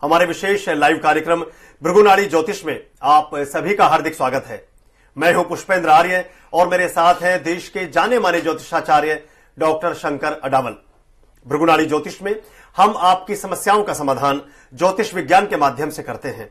हमारे विशेष लाइव कार्यक्रम भृगुनाड़ी ज्योतिष में आप सभी का हार्दिक स्वागत है। मैं हूं पुष्पेंद्र आर्य और मेरे साथ हैं देश के जाने माने ज्योतिषाचार्य डॉक्टर शंकर अडावल। भृगुनाड़ी ज्योतिष में हम आपकी समस्याओं का समाधान ज्योतिष विज्ञान के माध्यम से करते हैं।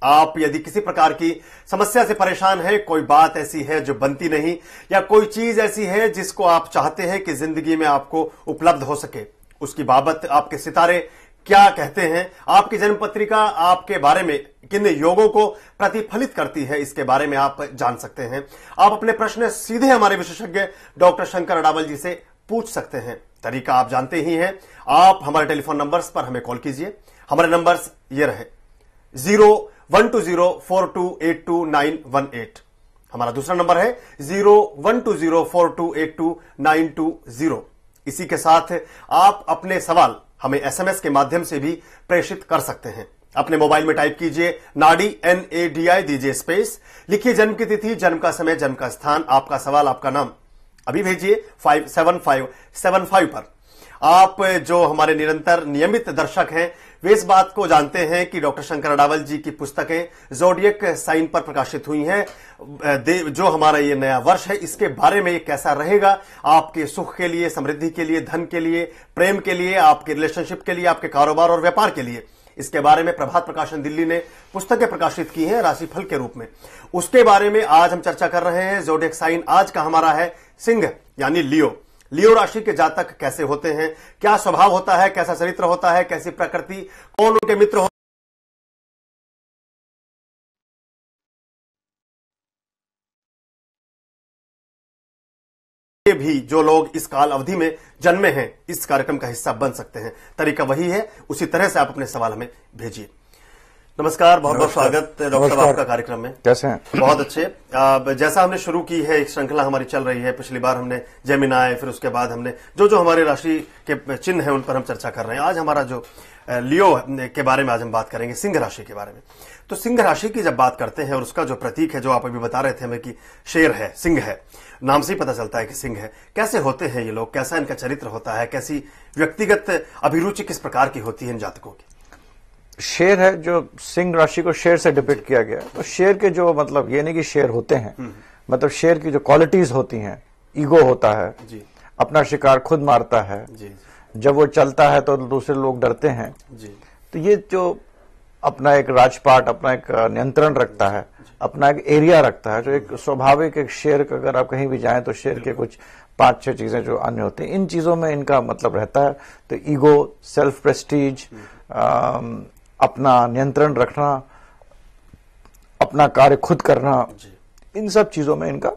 आप यदि किसी प्रकार की समस्या से परेशान हैं, कोई बात ऐसी है जो बनती नहीं, या कोई चीज ऐसी है जिसको आप चाहते हैं कि जिंदगी में आपको उपलब्ध हो सके, उसकी बाबत आपके सितारे क्या कहते हैं, आपकी जन्म पत्रिका आपके बारे में किन योगों को प्रतिफलित करती है, इसके बारे में आप जान सकते हैं। आप अपने प्रश्न सीधे हमारे विशेषज्ञ डॉक्टर शंकर अडावल जी से पूछ सकते हैं। तरीका आप जानते ही हैं। आप हमारे टेलीफोन नंबर्स पर हमें कॉल कीजिए। हमारे नंबर्स ये रहे 012042829118। हमारा दूसरा नंबर है 012042829220। इसी के साथ आप अपने सवाल हमें एसएमएस के माध्यम से भी प्रेषित कर सकते हैं। अपने मोबाइल में टाइप कीजिए नाडी NADI, दीजिए स्पेस, लिखिए जन्म की तिथि, जन्म का समय, जन्म का स्थान, आपका सवाल, आपका नाम, अभी भेजिए 57575 पर। आप जो हमारे निरंतर नियमित दर्शक हैं वे इस बात को जानते हैं कि डॉक्टर शंकर अडावल जी की पुस्तकें ज़ोडिएक साइन पर प्रकाशित हुई हैं। जो हमारा ये नया वर्ष है इसके बारे में ये कैसा रहेगा आपके सुख के लिए, समृद्धि के लिए, धन के लिए, प्रेम के लिए, आपके रिलेशनशिप के लिए, आपके कारोबार और व्यापार के लिए, इसके बारे में प्रभात प्रकाशन दिल्ली ने पुस्तकें प्रकाशित की हैं राशिफल के रूप में। उसके बारे में आज हम चर्चा कर रहे हैं। ज़ोडिएक साइन आज का हमारा है सिंह यानी लियो। लियो राशि के जातक कैसे होते हैं, क्या स्वभाव होता है, कैसा चरित्र होता है, कैसी प्रकृति, कौन उनके मित्र होते भी जो लोग इस काल अवधि में जन्मे हैं इस कार्यक्रम का हिस्सा बन सकते हैं। तरीका वही है, उसी तरह से आप अपने सवाल हमें भेजिए। नमस्कार, बहुत बहुत स्वागत डॉक्टर साहब आपका कार्यक्रम में। कैसे हैं? बहुत अच्छे। जैसा हमने शुरू की है, एक श्रृंखला हमारी चल रही है। पिछली बार हमने जेमिनाई, फिर उसके बाद हमने जो हमारे राशि के चिन्ह हैं उन पर हम चर्चा कर रहे हैं। आज हमारा जो लियो के बारे में आज हम बात करेंगे, सिंह राशि के बारे में। तो सिंह राशि की जब बात करते हैं और उसका जो प्रतीक है, जो आप अभी बता रहे थे हमें कि शेर है, सिंह है, नाम से ही पता चलता है कि सिंह है। कैसे होते हैं ये लोग, कैसा इनका चरित्र होता है, कैसी व्यक्तिगत अभिरुचि किस प्रकार की होती है इन जातकों की? शेर है, जो सिंह राशि को शेर से डिपिक्ट किया गया। तो शेर के जो मतलब ये नहीं कि शेर होते हैं, मतलब शेर की जो क्वालिटीज होती हैं, ईगो होता है जी, अपना शिकार खुद मारता है जी, जब वो चलता है तो दूसरे लोग डरते हैं जी। तो ये जो अपना एक राजपाट, अपना एक नियंत्रण रखता है, अपना एक एरिया रखता है, जो एक स्वाभाविक एक शेर का, अगर आप कहीं भी जाएं तो शेर के कुछ 5-6 चीजें जो अन्य होती हैं, इन चीजों में इनका मतलब रहता है। तो ईगो, सेल्फ प्रेस्टीज, अपना नियंत्रण रखना, अपना कार्य खुद करना, इन सब चीजों में इनका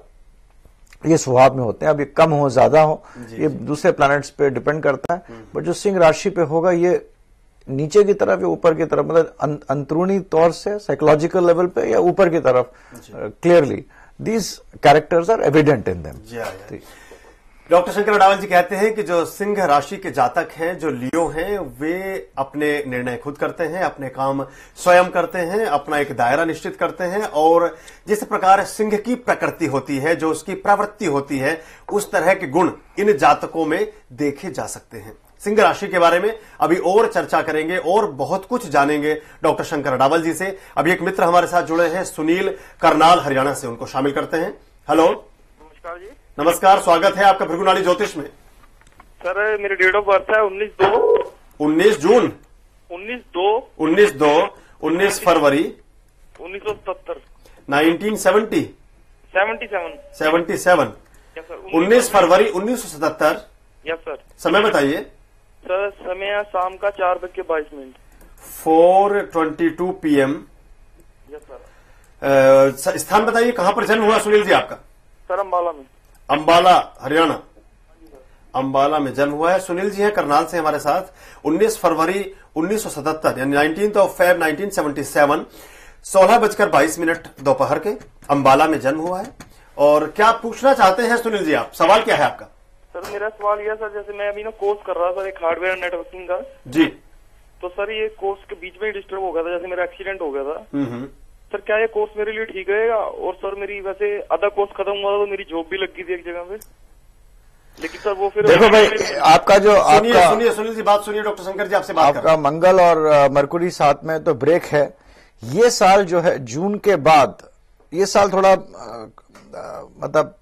ये स्वभाव में होते हैं। अब ये कम हो ज्यादा हो ये दूसरे प्लैनेट्स पे डिपेंड करता है, बट जो सिंह राशि पे होगा ये नीचे की तरफ या ऊपर की तरफ, मतलब अंदरूनी तौर से साइकोलॉजिकल लेवल पे या ऊपर की तरफ, clearly these characters are evident in them. Doctor Shankar Adawal ji कहते हैं कि जो सिंह राशि के जातक हैं, जो लियो हैं, वे अपने निर्णय खुद करते हैं, अपने काम स्वयं करते हैं, अपना एक दायरा निश्चित करते हैं, और जिस प्रकार सिंह की प्रकृति होती है, जो उसकी प्रवृत्ति होती है, उस तरह के गुण इन जातकों में देखे जा सकते हैं। सिंह राशि के बारे में अभी और चर्चा करेंगे और बहुत कुछ जानेंगे डॉक्टर शंकर अडावल जी से। अभी एक मित्र हमारे साथ जुड़े हैं, सुनील, करनाल, हरियाणा से, उनको शामिल करते हैं। हेलो, नमस्कार जी। नमस्कार, स्वागत है आपका भृगुनाड़ी ज्योतिष में। सर मेरी डेट ऑफ बर्थ है 19 जून 19 फरवरी 1977 1970 77 19 फरवरी 1977। Yes sir. समय बताइए सर। समय शाम का 4:22 4:22 PM। Yes sir. स्थान बताइए, कहां पर जन्म हुआ सुनील जी आपका? सर अम्बाला में। अम्बाला, हरियाणा। अम्बाला में जन्म हुआ है। सुनील जी हैं करनाल से हमारे साथ। 19 फरवरी 1977 यानी 19 Feb 1977 16:22 दोपहर के अम्बाला में जन्म हुआ है। और क्या पूछना चाहते हैं सुनील जी आप? सवाल क्या है आपका? सर मेरा सवाल यह सर, जैसे मैं अभी ना कोर्स कर रहा था एक हार्डवेयर नेटवर्किंग का जी, तो सर ये कोर्स के बीच में ही डिस्टर्ब हो गया था, जैसे मेरा एक्सीडेंट हो गया था। सर क्या ये कोर्स मेरे लिए ठीक रहेगा? और सर मेरी वैसे आधा कोर्स खत्म हुआ था तो मेरी जॉब भी लग गई थी एक जगह पे। लेकिन सर वो फिर देखो भाई, आपका जो आपका सुनिए जी, बात सुनिए डॉक्टर शंकर जी, आपसे बात आपका मंगल और मरकुरी साथ में तो ब्रेक है। ये साल जो है जून के बाद, ये साल थोड़ा मतलब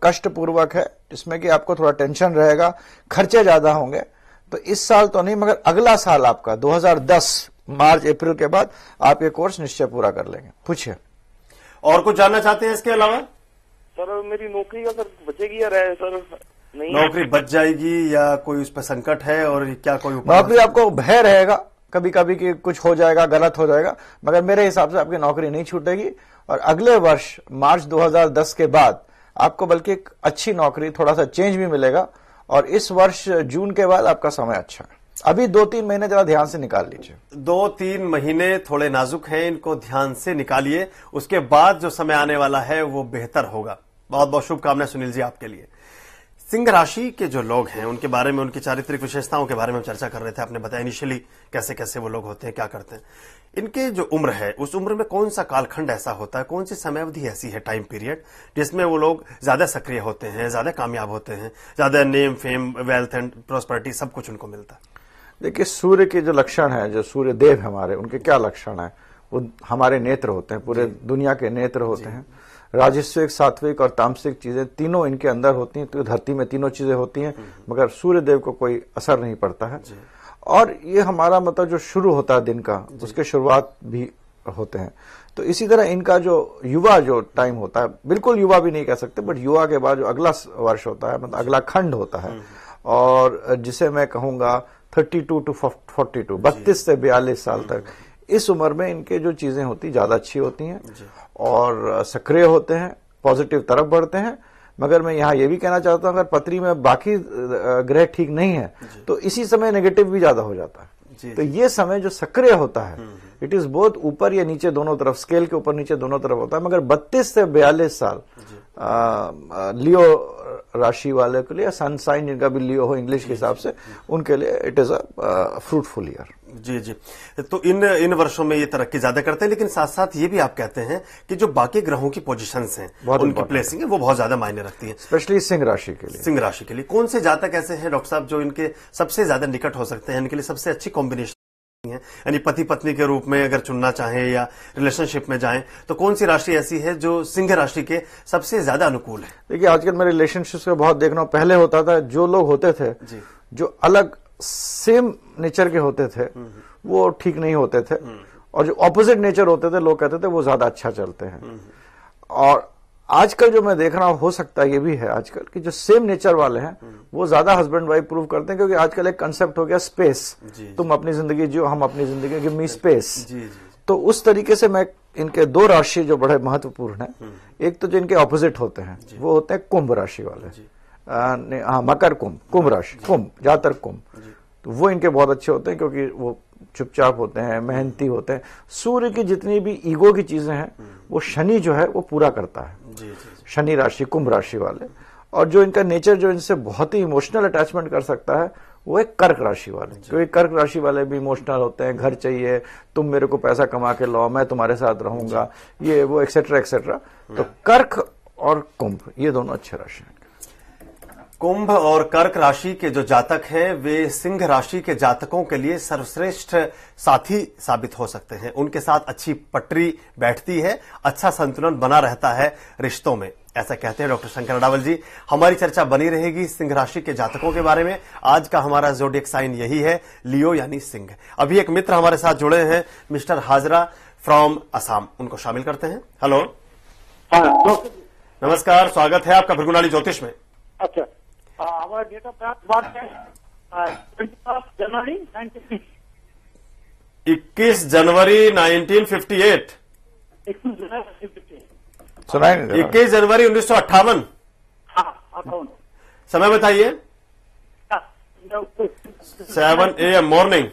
कष्टपूर्वक है, जिसमें कि आपको थोड़ा टेंशन रहेगा, खर्चे ज्यादा होंगे। तो इस साल तो नहीं, मगर अगला साल आपका 2010 मार्च अप्रैल के बाद आप ये कोर्स निश्चय पूरा कर लेंगे। पूछिए, और कुछ जानना चाहते हैं इसके अलावा? सर मेरी नौकरी का सर बचेगी या रहे सर? नहीं, नौकरी बच जाएगी या कोई उस पर संकट है, और क्या कोई उपाय? नौकरी आपको भय रहेगा कभी कभी कि कुछ हो जाएगा, गलत हो जाएगा, मगर मेरे हिसाब से आपकी नौकरी नहीं छूटेगी। और अगले वर्ष मार्च 2010 के बाद आपको बल्कि एक अच्छी नौकरी, थोड़ा सा चेंज भी मिलेगा। और इस वर्ष जून के बाद आपका समय अच्छा है। अभी 2-3 महीने जरा ध्यान से निकाल लीजिए। 2-3 महीने थोड़े नाजुक हैं, इनको ध्यान से निकालिए। उसके बाद जो समय आने वाला है वो बेहतर होगा। बहुत बहुत शुभकामनाएं सुनील जी आपके लिए। सिंह राशि के जो लोग हैं उनके बारे में, उनकी चारित्रिक विशेषताओं के बारे में हम चर्चा कर रहे थे। आपने बताया इनिशियली कैसे कैसे वो लोग होते हैं, क्या करते हैं। इनके जो उम्र है, उस उम्र में कौन सा कालखंड ऐसा होता है, कौन सी समयावधि ऐसी है, टाइम पीरियड, जिसमें वो लोग ज्यादा सक्रिय होते हैं, ज्यादा कामयाब होते हैं, ज्यादा name, fame, wealth and prosperity सब कुछ उनको मिलता है? देखिए, सूर्य के जो लक्षण है, जो सूर्य देव हमारे, उनके क्या लक्षण है? वो हमारे नेत्र होते हैं, पूरे दुनिया के नेत्र होते हैं। राजस्विक, सात्विक और तामसिक चीजें तीनों इनके अंदर होती हैं। तो धरती में तीनों चीजें होती हैं, मगर सूर्य देव को कोई असर नहीं पड़ता है। और ये हमारा मतलब जो शुरू होता है दिन का, उसके शुरुआत भी होते हैं। तो इसी तरह इनका जो युवा जो टाइम होता है, बिल्कुल युवा भी नहीं कह सकते, बट युवा के बाद जो अगला वर्ष होता है, मतलब अगला खंड होता है, और जिसे मैं कहूंगा 32 to 42, 32 से 42 साल तक, इस उम्र में इनके जो चीजें होती ज्यादा अच्छी होती हैं और सक्रिय होते हैं, पॉजिटिव तरफ बढ़ते हैं। मगर मैं यहाँ ये भी कहना चाहता हूँ, अगर पत्री में बाकी ग्रह ठीक नहीं है तो इसी समय नेगेटिव भी ज्यादा हो जाता है। तो ये समय जो सक्रिय होता है, इट इज बोथ ऊपर या नीचे दोनों तरफ, स्केल के ऊपर नीचे दोनों तरफ होता है। मगर 32 से 42 साल लियो राशि वाले के लिए, सन साइन जिनका भी लियो हो इंग्लिश के हिसाब से, उनके लिए it is a fruitful year. जी जी। तो इन वर्षों में ये तरक्की ज्यादा करते हैं, लेकिन साथ साथ ये भी आप कहते हैं कि जो बाकी ग्रहों की पोजीशंस हैं, उनकी प्लेसिंग है, वो बहुत ज्यादा मायने रखती है, स्पेशली सिंह राशि के लिए। सिंह राशि के लिए कौन से जातक ऐसे हैं डॉक्टर साहब जो इनके सबसे ज्यादा निकट हो सकते हैं, इनके लिए सबसे अच्छी कॉम्बिनेशन है, यानी पति पत्नी के रूप में अगर चुनना चाहें या रिलेशनशिप में जाएं, तो कौन सी राशि ऐसी है जो सिंह राशि के सबसे ज्यादा अनुकूल है? देखिए, आजकल मैं रिलेशनशिप को बहुत देख रहा हूं। पहले होता था, जो लोग होते थे जो अलग सेम नेचर के होते थे, वो ठीक नहीं होते थे, और जो ऑपोजिट नेचर होते थे, लोग कहते थे वो ज्यादा अच्छा चलते हैं। और आजकल जो मैं देख रहा हूं, हो सकता है ये भी है आजकल कि जो सेम नेचर वाले हैं वो ज्यादा हस्बैंड वाइफ प्रूव करते हैं, क्योंकि आजकल एक कंसेप्ट हो गया स्पेस। तुम अपनी जिंदगी जियो, हम अपनी जिंदगी, गिव मी स्पेस। तो उस तरीके से मैं इनके 2 राशि जो बड़े महत्वपूर्ण है, एक तो जो इनके ऑपोजिट होते हैं वो होते हैं कुंभ राशि वाले, हाँ, मकर कुंभ, कुंभ राशि, कुंभ, ज्यादातर कुंभ। तो वो इनके बहुत अच्छे होते हैं, क्योंकि वो चुपचाप होते हैं, मेहनती होते हैं। सूर्य की जितनी भी ईगो की चीजें हैं, वो शनि जो है वो पूरा करता है। शनि राशि, कुंभ राशि वाले। और जो इनका नेचर जो इनसे बहुत ही इमोशनल अटैचमेंट कर सकता है, वो एक कर्क राशि वाले, क्योंकि कर्क राशि वाले भी इमोशनल होते हैं। घर चाहिए, तुम मेरे को पैसा कमा के लाओ, मैं तुम्हारे साथ रहूंगा, ये वो एक्सेट्रा एक्सेट्रा। तो कर्क और कुंभ, ये दोनों अच्छे राशि हैं। कुंभ और कर्क राशि के जो जातक हैं, वे सिंह राशि के जातकों के लिए सर्वश्रेष्ठ साथी साबित हो सकते हैं। उनके साथ अच्छी पटरी बैठती है, अच्छा संतुलन बना रहता है रिश्तों में, ऐसा कहते हैं डॉक्टर शंकर अडावल जी। हमारी चर्चा बनी रहेगी सिंह राशि के जातकों के बारे में। आज का हमारा जोडिएक साइन यही है, लियो यानी सिंह। अभी एक मित्र हमारे साथ जुड़े हैं, मिस्टर हाजरा फ्रॉम असम, उनको शामिल करते हैं। हेलो, नमस्कार, स्वागत है आपका भृगुनाली ज्योतिष में। अच्छा, हमारा डेट ऑफ बर्थ है 21 जनवरी 1958। 21 जनवरी 1958। 21 जनवरी 1958। हाँ, 58। समय बताइए। 7 AM मॉर्निंग।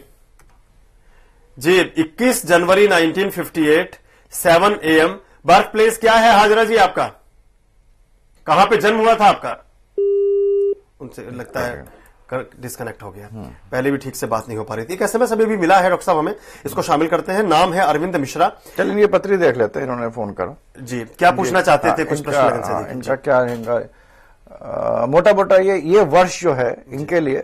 जी, 21 जनवरी 1958, 7 AM। बर्थ प्लेस क्या है हाजरा जी आपका? कहां पे जन्म हुआ था आपका? उनसे लगता है डिस्कनेक्ट हो गया। पहले भी ठीक से बात नहीं हो पा रही थी। एक SMS अभी भी मिला है डॉक्टर साहब, हमें इसको शामिल करते हैं। नाम है अरविंद मिश्रा। चलिए ये पत्री देख लेते हैं, इन्होंने फोन करा। जी, क्या पूछना चाहते थे? कुछ प्रश्न लगन से इनका क्या रहेगा? मोटा मोटा ये वर्ष जो है इनके लिए